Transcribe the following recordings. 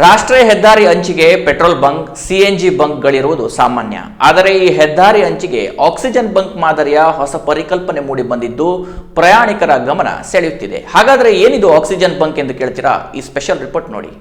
ರಾಷ್ಟ್ರೀಯ ಹೆದ್ದಾರಿ ಅಂಚಿಗೆ ಪೆಟ್ರೋಲ್ ಬಂಕ್, ಸಿಎನ್ಜಿ ಬಂಕ್ಗಳಿರುವುದು ಸಾಮಾನ್ಯ. ಆದರೆ ಈ ಹೆದ್ದಾರಿ ಅಂಚಿಗೆ ಆಕ್ಸಿಜನ್ ಬಂಕ್ ಮಾದರಿಯ ಹೊಸ ಪರಿಕಲ್ಪನೆ ಮೂಡಿ ಬಂದಿದ್ದು ಪ್ರಯಾಣಿಕರ ಗಮನ ಸೆಳೆಯುತ್ತಿದೆ. ಹಾಗಾದರೆ ಏನಿದು ಆಕ್ಸಿಜನ್ ಬಂಕ್ ಎಂದು ಕೇಳ್ತೀರಾ? ಈ ಸ್ಪೆಷಲ್ ರಿಪೋರ್ಟ್ ನೋಡಿ.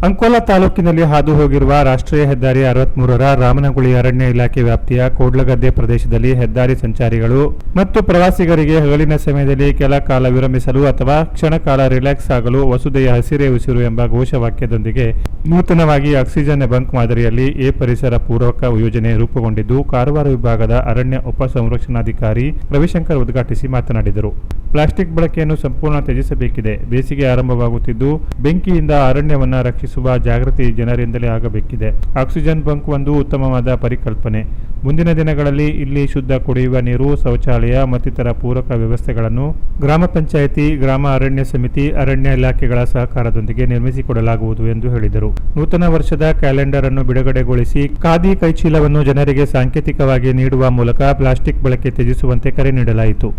ಅಂಕೋಲಾ ತಾಲೂಕಿನಲ್ಲಿ ಹಾದು ಹೋಗಿರುವ ರಾಷ್ಟ್ರೀಯ ಹೆದ್ದಾರಿ 63ರ ರಾಮನಗುಳಿ ಅರಣ್ಯ ಇಲಾಖೆ ವ್ಯಾಪ್ತಿಯ ಕೋಡ್ಲಗದ್ದೆ ಪ್ರದೇಶದಲ್ಲಿ ಹೆದ್ದಾರಿ ಸಂಚಾರಿಗಳು ಮತ್ತು ಪ್ರವಾಸಿಗರಿಗೆ ಹಗಲಿನ ಸಮಯದಲ್ಲಿ ಕೆಲ ಕಾಲ ವಿರಮಿಸಲು ಅಥವಾ ಕ್ಷಣಕಾಲ ರಿಲ್ಯಾಕ್ಸ್ ಆಗಲು ವಸುದೆಯ ಹಸಿರೇ ಉಸಿರು ಎಂಬ ಘೋಷವಾಕ್ಯದೊಂದಿಗೆ ನೂತನವಾಗಿ ಆಕ್ಸಿಜನ್ ಬಂಕ್ ಮಾದರಿಯಲ್ಲಿ ಪರಿಸರ ಪೂರ್ವಕ ಯೋಜನೆ ರೂಪುಗೊಂಡಿದ್ದು ಕಾರವಾರ ವಿಭಾಗದ ಅರಣ್ಯ ಉಪ ಸಂರಕ್ಷಣಾಧಿಕಾರಿ ರವಿಶಂಕರ್ ಉದ್ಘಾಟಿಸಿ ಮಾತನಾಡಿದರು. ಪ್ಲಾಸ್ಟಿಕ್ ಬಳಕೆಯನ್ನು ಸಂಪೂರ್ಣ ತ್ಯಜಿಸಬೇಕಿದೆ. ಬೇಸಿಗೆ ಆರಂಭವಾಗುತ್ತಿದ್ದು ಬೆಂಕಿಯಿಂದ ಅರಣ್ಯವನ್ನು ರಕ್ಷಿಸುವ ಜಾಗೃತಿ ಜನರಿಂದಲೇ ಆಗಬೇಕಿದೆ. ಆಕ್ಸಿಜನ್ ಬಂಕ್ ಒಂದು ಉತ್ತಮವಾದ ಪರಿಕಲ್ಪನೆ. ಮುಂದಿನ ದಿನಗಳಲ್ಲಿ ಇಲ್ಲಿ ಶುದ್ಧ ಕುಡಿಯುವ ನೀರು, ಶೌಚಾಲಯ ಮತ್ತಿತರ ಪೂರಕ ವ್ಯವಸ್ಥೆಗಳನ್ನು ಗ್ರಾಮ ಪಂಚಾಯಿತಿ, ಗ್ರಾಮ ಅರಣ್ಯ ಸಮಿತಿ, ಅರಣ್ಯ ಇಲಾಖೆಗಳ ಸಹಕಾರದೊಂದಿಗೆ ನಿರ್ಮಿಸಿಕೊಡಲಾಗುವುದು ಎಂದು ಹೇಳಿದರು. ನೂತನ ವರ್ಷದ ಕ್ಯಾಲೆಂಡರ್ ಅನ್ನು ಬಿಡುಗಡೆಗೊಳಿಸಿ ಖಾದಿ ಕೈಚೀಲವನ್ನು ಜನರಿಗೆ ಸಾಂಕೇತಿಕವಾಗಿ ನೀಡುವ ಮೂಲಕ ಪ್ಲಾಸ್ಟಿಕ್ ಬಳಕೆ ತ್ಯಜಿಸುವಂತೆ ಕರೆ ನೀಡಲಾಯಿತು.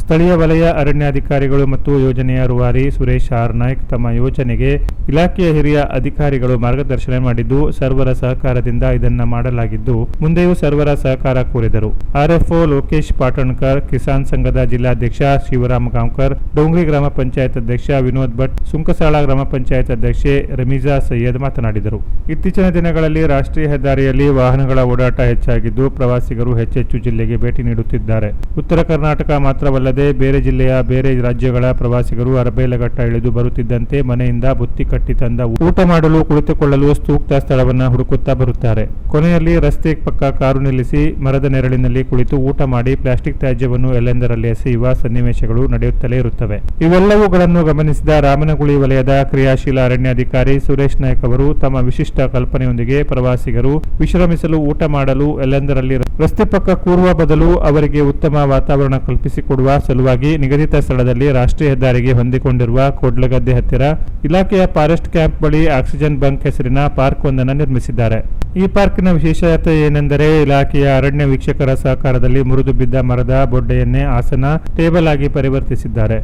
ಸ್ಥಳೀಯ ವಲಯ ಅರಣ್ಯಾಧಿಕಾರಿಗಳು ಮತ್ತು ಯೋಜನೆಯ ರೂವಾರಿ ಸುರೇಶ್ ಆರ್ ನಾಯ್ಕ್ ತಮ್ಮ ಯೋಜನೆಗೆ ಇಲಾಖೆಯ ಹಿರಿಯ ಅಧಿಕಾರಿಗಳು ಮಾರ್ಗದರ್ಶನ ಮಾಡಿದ್ದು ಸರ್ವರ ಸಹಕಾರದಿಂದ ಇದನ್ನು ಮಾಡಲಾಗಿದ್ದು ಮುಂದೆಯೂ ಸರ್ವರ ಸಹಕಾರ ಕೋರಿದರು. ಆರ್ಎಫ್ಒ ಲೋಕೇಶ್ ಪಾಟಣ್ಕರ್, ಕಿಸಾನ್ ಸಂಘದ ಜಿಲ್ಲಾಧ್ಯಕ್ಷ ಶಿವರಾಮ್ ಗಾಂವ್ಕರ್, ಡೋಂಗ್ರಿ ಗ್ರಾಮ ಪಂಚಾಯತ್ ಅಧ್ಯಕ್ಷ ವಿನೋದ್ ಭಟ್, ಸುಂಕಸಾಳ ಗ್ರಾಮ ಪಂಚಾಯತ್ ಅಧ್ಯಕ್ಷೆ ರಮೀಜಾ ಸೈಯದ್ ಮಾತನಾಡಿದರು. ಇತ್ತೀಚಿನ ದಿನಗಳಲ್ಲಿ ರಾಷ್ಟ್ರೀಯ ಹೆದ್ದಾರಿಯಲ್ಲಿ ವಾಹನಗಳ ಓಡಾಟ ಹೆಚ್ಚಾಗಿದ್ದು ಪ್ರವಾಸಿಗರು ಹೆಚ್ಚೆಚ್ಚು ಜಿಲ್ಲೆಗೆ ಭೇಟಿ ನೀಡುತ್ತಿದ್ದಾರೆ. ಉತ್ತರ ಕರ್ನಾಟಕ ಮಾತ್ರವಲ್ಲದೆ ಬೇರೆ ಜಿಲ್ಲೆಯ, ಬೇರೆ ರಾಜ್ಯಗಳ ಪ್ರವಾಸಿಗರು ಅರಬೇಲಘಟ್ಟ ಇಳಿದು ಬರುತ್ತಿದ್ದಂತೆ ಮನೆಯಿಂದ ಬುತ್ತಿ ಕಟ್ಟಿ ತಂದ ಊಟ ಮಾಡಲು, ಕುಳಿತುಕೊಳ್ಳಲು ಸೂಕ್ತ ಸ್ಥಳವನ್ನು ಹುಡುಕುತ್ತಾ ಬರುತ್ತಾರೆ. ಕೊನೆಯಲ್ಲಿ ರಸ್ತೆ ಪಕ್ಕ ಕಾರು ನಿಲ್ಲಿಸಿ ಮರದ ನೆರಳಿನಲ್ಲಿ ಕುಳಿತು ಊಟ ಮಾಡಿ ಪ್ಲಾಸ್ಟಿಕ್ ತ್ಯಾಜ್ಯವನ್ನು ಎಲ್ಲೆಂದರಲ್ಲಿ ಎಸೆಯುವ ಸನ್ನಿವೇಶಗಳು ನಡೆಯುತ್ತಲೇ ಇರುತ್ತವೆ. ಇವೆಲ್ಲವುಗಳನ್ನು ಗಮನಿಸಿದ ರಾಮನಗುಳಿ ವಲಯದ ಕ್ರಿಯಾಶೀಲ ಅರಣ್ಯಾಧಿಕಾರಿ ಸುರೇಶ್ ನಾಯ್ಕ್ ಅವರು ತಮ್ಮ ವಿಶಿಷ್ಟ ಕಲ್ಪನೆಯೊಂದಿಗೆ ಪ್ರವಾಸಿಗರು ವಿಶ್ರಮಿಸಲು, ಊಟ ಮಾಡಲು ಎಲ್ಲೆಂದರಲ್ಲಿ ರಸ್ತೆ ಪಕ್ಕ ಕೂರುವ ಬದಲು ಅವರಿಗೆ ಉತ್ತಮ ವಾತಾವರಣ ಕಲ್ಪಿಸಿಕೊಡುವ ಸಲುವಾಗಿ ನಿಗದಿತ ಸ್ಥಳದಲ್ಲಿ ರಾಷ್ಟ್ರೀಯ ಹೆದ್ದಾರಿಗೆ ಹೊಂದಿಕೊಂಡಿರುವ ಕೋಡ್ಲಗದ್ದೆ ಹತ್ತಿರ ಇಲಾಖೆಯ ಫಾರೆಸ್ಟ್ ಕ್ಯಾಂಪ್ ಬಳಿ ಆಕ್ಸಿಜನ್ ಬಂಕ್ ಹೆಸರಿನ ಪಾರ್ಕ್ ಒಂದನ್ನು ನಿರ್ಮಿಸಿದ್ದಾರೆ. ಈ ಪಾರ್ಕಿನ ವಿಶೇಷತೆ ಏನೆಂದರೆ ಇಲಾಖೆಯ ಅರಣ್ಯ ವೀಕ್ಷಕರ ಸಹಕಾರದಲ್ಲಿ ಮುರಿದು ಬಿದ್ದ ಮರದ ಬೊಡ್ಡೆಯನ್ನೇ ಆಸನ, ಟೇಬಲ್ ಆಗಿ ಪರಿವರ್ತಿಸಿದ್ದಾರೆ.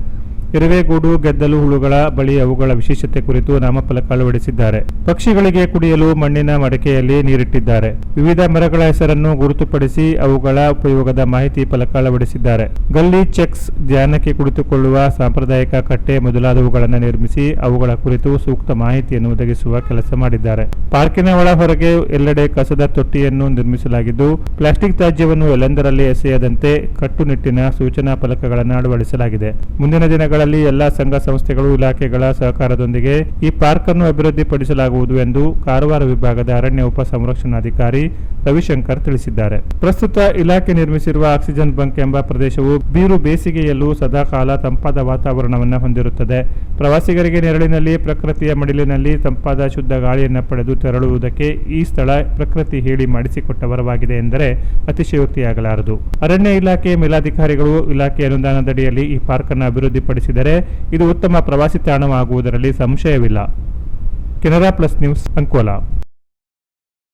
ಇರುವೆಗೂಡು, ಗೆದ್ದಲು ಹುಳುಗಳ ಬಳಿ ಅವುಗಳ ವಿಶೇಷತೆ ಕುರಿತು ನಾಮಫಲಕ ಅಳವಡಿಸಿದ್ದಾರೆ. ಪಕ್ಷಿಗಳಿಗೆ ಕುಡಿಯಲು ಮಣ್ಣಿನ ಮಡಕೆಯಲ್ಲಿ ನೀರಿಟ್ಟಿದ್ದಾರೆ. ವಿವಿಧ ಮರಗಳ ಹೆಸರನ್ನು ಗುರುತುಪಡಿಸಿ ಅವುಗಳ ಉಪಯೋಗದ ಮಾಹಿತಿ ಫಲಕ ಅಳವಡಿಸಿದ್ದಾರೆ. ಗಲ್ಲಿ, ಚೆಕ್ಸ್, ಧ್ಯಾನಕ್ಕೆ ಕುಳಿತುಕೊಳ್ಳುವ ಸಾಂಪ್ರದಾಯಿಕ ಕಟ್ಟೆ ಮೊದಲಾದವುಗಳನ್ನು ನಿರ್ಮಿಸಿ ಅವುಗಳ ಕುರಿತು ಸೂಕ್ತ ಮಾಹಿತಿಯನ್ನು ಒದಗಿಸುವ ಕೆಲಸ ಮಾಡಿದ್ದಾರೆ. ಪಾರ್ಕಿನ ಒಳ ಹೊರಗೆ ಎಲ್ಲೆಡೆ ಕಸದ ತೊಟ್ಟಿಯನ್ನು ನಿರ್ಮಿಸಲಾಗಿದ್ದು ಪ್ಲಾಸ್ಟಿಕ್ ತ್ಯಾಜ್ಯವನ್ನು ಎಲ್ಲೆಂದರಲ್ಲಿ ಎಸೆಯದಂತೆ ಕಟ್ಟುನಿಟ್ಟಿನ ಸೂಚನಾ ಫಲಕಗಳನ್ನು ಅಳವಡಿಸಲಾಗಿದೆ. ಮುಂದಿನ ದಿನಗಳ ಎಲ್ಲಾ ಸಂಘ ಸಂಸ್ಥೆಗಳು, ಇಲಾಖೆಗಳ ಸಹಕಾರದೊಂದಿಗೆ ಈ ಪಾರ್ಕ್ ಅನ್ನು ಅಭಿವೃದ್ಧಿಪಡಿಸಲಾಗುವುದು ಎಂದು ಕಾರವಾರ ವಿಭಾಗದ ಅರಣ್ಯ ಉಪ ಸಂರಕ್ಷಣಾಧಿಕಾರಿ ರವಿಶಂಕರ್ ತಿಳಿಸಿದ್ದಾರೆ. ಪ್ರಸ್ತುತ ಇಲಾಖೆ ನಿರ್ಮಿಸಿರುವ ಆಕ್ಸಿಜನ್ ಬಂಕ್ ಎಂಬ ಪ್ರದೇಶವು ಬೀರು ಬೇಸಿಗೆಯಲ್ಲೂ ಸದಾಕಾಲ ತಂಪಾದ ವಾತಾವರಣವನ್ನು ಹೊಂದಿರುತ್ತದೆ. ಪ್ರವಾಸಿಗರಿಗೆ ನೆರಳಿನಲ್ಲಿ, ಪ್ರಕೃತಿಯ ಮಡಿಲಿನಲ್ಲಿ ತಂಪಾದ ಶುದ್ಧ ಗಾಳಿಯನ್ನು ಪಡೆದು ತೆರಳುವುದಕ್ಕೆ ಈ ಸ್ಥಳ ಪ್ರಕೃತಿ ಹೇಳಿ ಮಾಡಿಸಿಕೊಟ್ಟ ವರವಾಗಿದೆ ಎಂದರೆ ಅತಿಶಯೋಕ್ತಿಯಾಗಲಾರದು. ಅರಣ್ಯ ಇಲಾಖೆ ಮೇಲಾಧಿಕಾರಿಗಳು ಇಲಾಖೆ ಅನುದಾನದಡಿಯಲ್ಲಿ ಈ ಪಾರ್ಕ್ ಅನ್ನು ಅಭಿವೃದ್ಧಿಪಡಿಸಿದರೆ ಇದು ಉತ್ತಮ ಪ್ರವಾಸಿ ತಾಣವಾಗುವುದರಲ್ಲಿ ಸಂಶಯವಿಲ್ಲ. Canara plus news, Ankola.